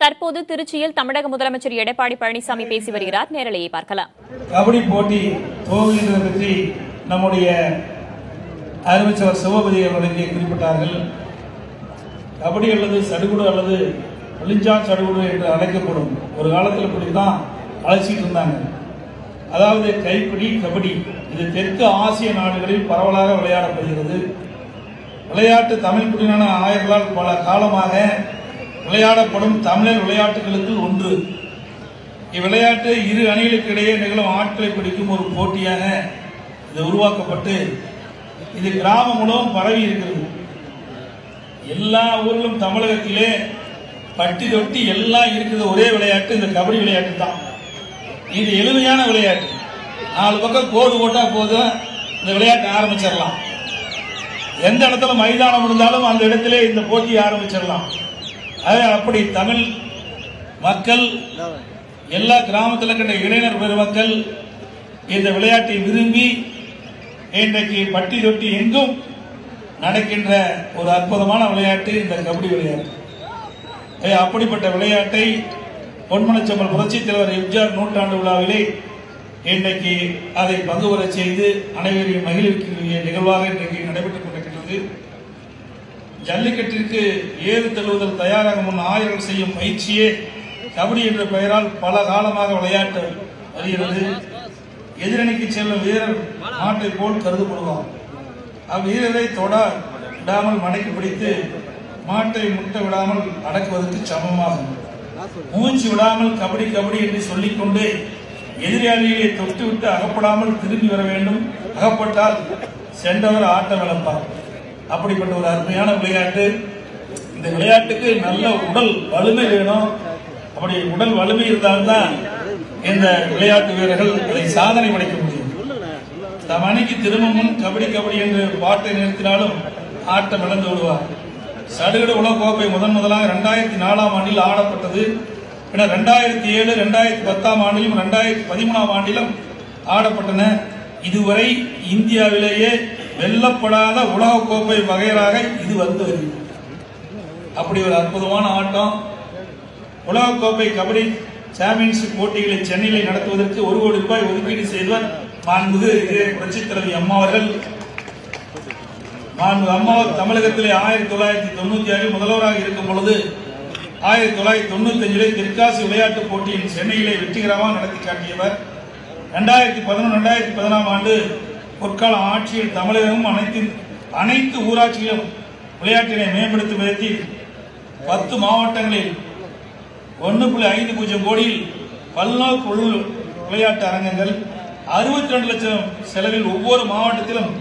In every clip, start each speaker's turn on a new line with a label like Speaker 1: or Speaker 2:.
Speaker 1: தற்போது திருச்சியில் தமிழக முதலமைச்சர் எடப்பாடி பழனிசாமி பேசி வருகிறார். நேரலையை பார்க்கலாம்.
Speaker 2: கபடி போட்டி துவங்குகின்றதை பற்றி நம்முடைய அமைச்சர் சிவபதி அவர்களுக்கு குறிப்பிட்டார்கள். கபடி அல்லது சடுகுடு அல்லது ஒலிஞ்சான் சடுகுடு என்று அழைக்கப்படும் ஒரு காலத்தில் இப்படிதான் அழைச்சிட்டு இருந்தாங்க. அதாவது கைப்பிடி கபடி இது தெற்கு ஆசிய நாடுகளில் பரவலாக விளையாடப்படுகிறது. விளையாட்டு தமிழ் குடியின ஆயர்களால் பல காலமாக விளையாடப்படும் தமிழர் விளையாட்டுகளுக்கு ஒன்று. இவ்விளையாட்டு இரு அணிகளுக்கு இடையே நிகழும் ஆட்களை பிடிக்கும் ஒரு போட்டியாக இது உருவாக்கப்பட்டு இது கிராமம் முழுவதும் பரவி இருக்கிறது. எல்லா ஊரிலும் தமிழகத்திலே பட்டி தொட்டி எல்லாம் இருக்கிற ஒரே விளையாட்டு இந்த கபடி விளையாட்டு தான். இது எளிமையான விளையாட்டு. 4 பக்கம் கோடு போட்டா போதும், இந்த விளையாட்டு ஆரம்பிச்சிடலாம். எந்த இடத்துல மைதானம் இருந்தாலும் அந்த இடத்திலே இந்த போட்டியை ஆரம்பிச்சிடலாம். அப்படி தமிழ் மக்கள் எல்லா கிராமத்தில் இருக்கின்ற இளைஞர் பெருமக்கள் இந்த விளையாட்டை விரும்பி இன்றைக்கு பட்டி தொட்டி எங்கும் நடக்கின்ற ஒரு அற்புதமான விளையாட்டு இந்த கபடி விளையாட்டு. அப்படிப்பட்ட விளையாட்டை பொன்மனச்செம்மல் புரட்சித் தலைவர் எம்ஜிஆர் நூற்றாண்டு விழாவிலே இன்றைக்கு அதை பங்கு பெற செய்து அனைவரையும் மகிழ்விக்கிற நிகழ்வாக இன்றைக்கு நடைபெற்றுக் கொண்டிருக்கிறது. ஜல்லிக்கட்டிற்கு ஏறு தழுவுதல் தயாராக முன் ஆயர்கள் செய்யும் பயிற்சியே கபடி என்ற பெயரால் பல காலமாக விளையாட்டு வருகிறது. எதிரணிக்கு செல்லும் வீரர் மாட்டை போல் கருதப்படுவார். அவ்வீரரை தொட விடாமல் மடக்கி பிடித்து மாட்டை முட்ட விடாமல் அடக்குவதற்கு சமமாகும். மூச்சு விடாமல் கபடி கபடி என்று சொல்லிக்கொண்டு எதிராளியை தொட்டுவிட்டு அகப்படாமல் திரும்பி வர வேண்டும். அகப்பட்டால் சென்றவர் ஆட்டம் இழப்பார். அப்படிப்பட்ட ஒரு அருமையான விளையாட்டு. இந்த விளையாட்டுக்கு நல்ல உடல் வலிமை வேணும். அப்படி உடல் வலிமை இருந்தால்தான் இந்த விளையாட்டு வீரர்கள் அதை சாதனை படைக்க முடியும். தம் அணிக்கு திரும்ப முன் கபடி கபடி என்று பாட்டை நிறுத்தினாலும் ஆட்டம் இழந்து விடுவார். சடுகுடு உலகக்கோப்பை முதலாக 2004ஆம் ஆண்டில் ஆடப்பட்டது. பின்னர் 2007, 2010ஆம் ஆண்டிலும் 2013ஆம் ஆண்டிலும் ஆடப்பட்டன. இதுவரை இந்தியாவிலேயே வெல்லப்படாத உலகக்கோப்பை வகையராக இது வந்து வருகிறது. அப்படி ஒரு அற்புதமான ஆட்டம். உலகக்கோப்பை கபடி சாம்பியன்ஷிப் போட்டிகளை சென்னையில் நடத்துவதற்கு 1 கோடி ரூபாய் ஒதுக்கீடு செய்தவர் மாண்புமிகு புரட்சித் தலைவி அம்மா அவர்கள். அம்மா தமிழகத்திலே 1996 முதல்வராக இருக்கும் பொழுது 1995 தெற்காசி விளையாட்டுப் போட்டியில் சென்னையிலே வெற்றிகரமாக நடத்தி காட்டியவர். 2011, 2010ஆம் ஆண்டு பொற்கால ஆட்சியில் தமிழகம் அனைத்து ஊராட்சிகளும் விளையாட்டினை மேம்படுத்தும் விதத்தில் 10 மாவட்டங்களில் 1.50 கோடியில் பல்நோக்கு விளையாட்டு அரங்கங்கள், 62 லட்சம் செலவில் ஒவ்வொரு மாவட்டத்திலும்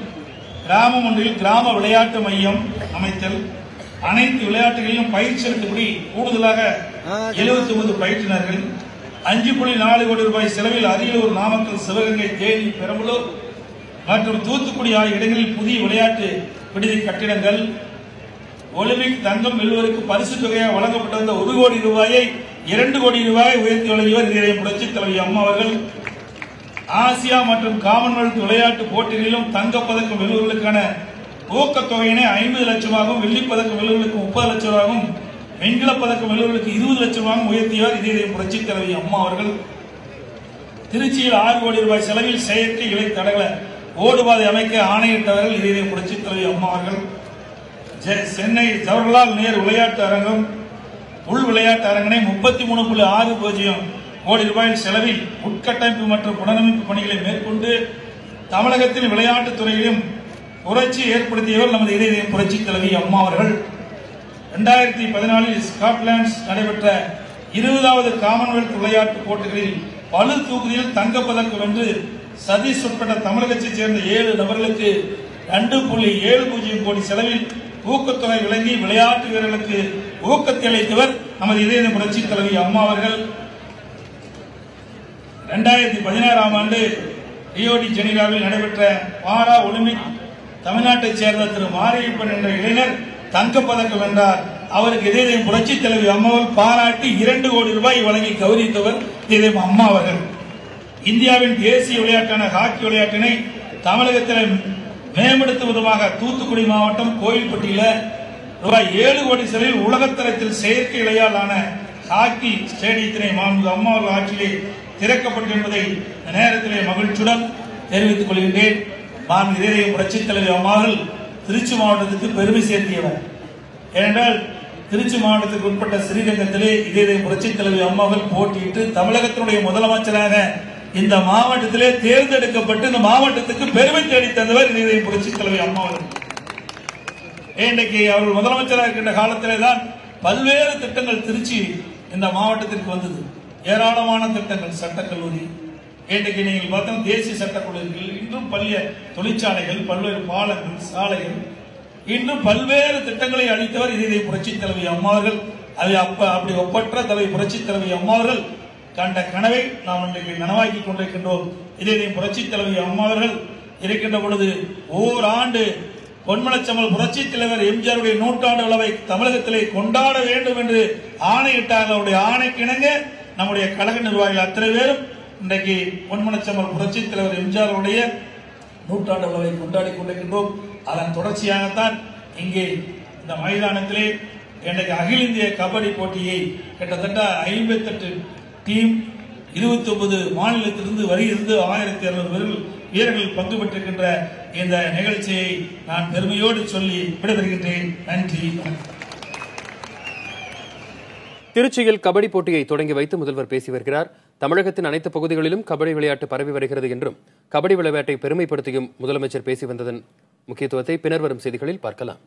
Speaker 2: கிராமம் ஒன்றில் கிராம விளையாட்டு மையம் அமைத்தல், அனைத்து விளையாட்டுகளிலும் பயிற்சி அளித்தபடி கூடுதலாக 79 பயிற்றுநர்கள், 5.4 கோடி ரூபாய் செலவில் அரியலூர், நாமக்கல், சிவகங்கை, தேனி, பெரம்பலூர் மற்றும் தூத்துக்குடி ஆகிய இடங்களில் புதிய விளையாட்டு விடுதி கட்டிடங்கள், ஒலிம்பிக் தங்கம் வெல்வதற்கு பரிசு தொகையாக வழங்கப்பட்டிருந்த 1 கோடி ரூபாயை 2 கோடி ரூபாய் உயர்த்தி வழங்கியவர் இதய புரட்சித் தலைவி அம்மா அவர்கள். ஆசியா மற்றும் காமன்வெல்த் விளையாட்டு போட்டிகளிலும் தங்கப்பதக்கம் வெல்வர்களுக்கான ஊக்கத்தொகையினை 50 லட்சமாகவும், வெள்ளிப்பதக்கம் வெல்வர்களுக்கு 30 லட்சமாகவும், வெண்கலப் பதக்கம் வெல்வர்களுக்கு 20 லட்சமாகவும் உயர்த்தியவர் இதய புரட்சித் தலைவி அம்மா அவர்கள். திருச்சியில் 6 கோடி ரூபாய் செலவில் செயற்கை இலை தடகள ஓடுபாதை அமைக்க ஆணையிட்டவர்கள் இதய புரட்சித் தலைவி அம்மா அவர்கள். சென்னை ஜவஹர்லால் நேரு விளையாட்டு அரங்கம் உள் விளையாட்டு அரங்கனை 33.60 கோடி ரூபாய் செலவில் உட்கட்டமைப்பு மற்றும் புனரமைப்பு பணிகளை மேற்கொண்டு தமிழகத்தில் விளையாட்டுத் துறையிலும் புரட்சி ஏற்படுத்தியவர் நமது இதய புரட்சித் தலைவி அம்மா அவர்கள். 2014 ஸ்காட்லாந்து நடைபெற்ற 20வது காமன்வெல்த் விளையாட்டுப் போட்டிகளில் பளு தூக்குதலில் தங்கப்பதக்கம் வென்று சதீஷ் உட்பட்ட தமிழகத்தைச் சேர்ந்த 7 நபர்களுக்கு 2.70 கோடி செலவில் ஊக்கத்தொகை வழங்கி விளையாட்டு வீரர்களுக்கு ஊக்கத்தை அளித்தவர் நமது இதய புரட்சித் தலைவி அம்மா அவர்கள். 2016ஆம் ஆண்டு ரியோ டி ஜெனீரோவில் நடைபெற்ற பாரா ஒலிம்பிக் தமிழ்நாட்டைச் சேர்ந்த திரு மாரியப்பன் என்ற இளைஞர் தங்கப்பதக்கம் வென்றார். அவருக்கு இதய புரட்சித் தலைவி அம்மாவர்கள் பாராட்டி 2 கோடி ரூபாய் வழங்கி கௌரவித்தவர் இதய அம்மா அவர்கள். இந்தியாவின் தேசிய விளையாட்டான ஹாக்கி விளையாட்டினை தமிழகத்தில் மேம்படுத்தும் விதமாக தூத்துக்குடி மாவட்டம் கோயில்பட்டியில் ரூபாய் 7 கோடி செலவில் உலகத்தரத்தில் செயற்கை இலையாலான ஹாக்கி ஸ்டேடியத்தினை மாண்புமிகு அம்மா அவர்கள் ஆட்சியிலே திறக்கப்பட்டு என்பதை இந்த நேரத்திலே மகிழ்ச்சியுடன் தெரிவித்துக் கொள்கின்றேன். மாண்புமிகு இதய புரட்சித் தலைவி அம்மாவர்கள் திருச்சி மாவட்டத்துக்கு பெருமை சேர்த்தியவர். ஏனென்றால் திருச்சி மாவட்டத்துக்கு உட்பட்ட ஸ்ரீரங்கத்திலே இதய புரட்சித் தலைவி அம்மாவர்கள் போட்டியிட்டு தமிழகத்தினுடைய முதலமைச்சராக இந்த மாவட்டத்திலே தேர்ந்தெடுக்கப்பட்டு இந்த மாவட்டத்துக்கு பெருமை தேடி தந்தவர் இதய புரட்சித் தலைவி அம்மாவர்கள். இன்றைக்கு அவர்கள் முதலமைச்சராக இருக்கின்ற காலத்திலே தான் பல்வேறு திட்டங்கள் திருச்சி இந்த மாவட்டத்திற்கு வந்தது. ஏராளமான திட்டங்கள், சட்டக்கல்லூரி, இன்றைக்கு நீங்கள் பார்த்தா தேசிய சட்டக்கல்லூரிகள், இன்றும் பல்வேறு தொழிற்சாலைகள், பல்வேறு பாலங்கள், சாலைகள், இன்னும் பல்வேறு திட்டங்களை அளித்தவர் இதய புரட்சித் தலைவி அம்மாவர்கள். அதை அப்படி ஒப்பற்ற தலைவி புரட்சித் தலைவி அம்மாவர்கள் கண்ட கனவை நாம் இன்றைக்கு நனவாக்கி கொண்டிருக்கின்றோம். இதய புரட்சித் தலைவி அம்மாவர்கள் இருக்கின்ற பொழுது ஓராண்டு பொன்மனச்செம்மல் புரட்சித் தலைவர் எம்ஜிஆருடைய நூற்றாண்டு விழாவை தமிழகத்திலே கொண்டாட வேண்டும் என்று ஆணையிட்டார்கள். அவருடைய ஆணைக்கு இணங்க நம்முடைய கழக நிர்வாகிகள் அத்தனை பேரும் இன்றைக்கு பொன்மனச்செம்மல் புரட்சித் தலைவர் எம்ஜிஆருடைய நூற்றாண்டு விழாவை கொண்டாடி கொண்டிருக்கின்றோம். அதன் தொடர்ச்சியாகத்தான் இங்கே இந்த மைதானத்திலே இன்றைக்கு அகில இந்திய கபடி போட்டியை கிட்டத்தட்ட 58 டீம் 29 மாநிலத்திலிருந்து வருகிறது 1200 வீரர்கள் பங்கு பெற்றிருக்கின்ற இந்த நிகழ்ச்சியை நான் பெருமையோடு சொல்லி விடைபெறுகின்றேன். நன்றி.
Speaker 3: திருச்சியில் கபடி போட்டியை தொடங்கி வைத்து முதல்வர் பேசி வருகிறார். தமிழகத்தின் அனைத்து பகுதிகளிலும் கபடி விளையாட்டு பரவி வருகிறது என்றும் கபடி விளையாட்டை பெருமைப்படுத்தியும் முதலமைச்சர் பேசி வந்ததன் முக்கியத்துவத்தை பின்னர் வரும் செய்திகளில் பார்க்கலாம்.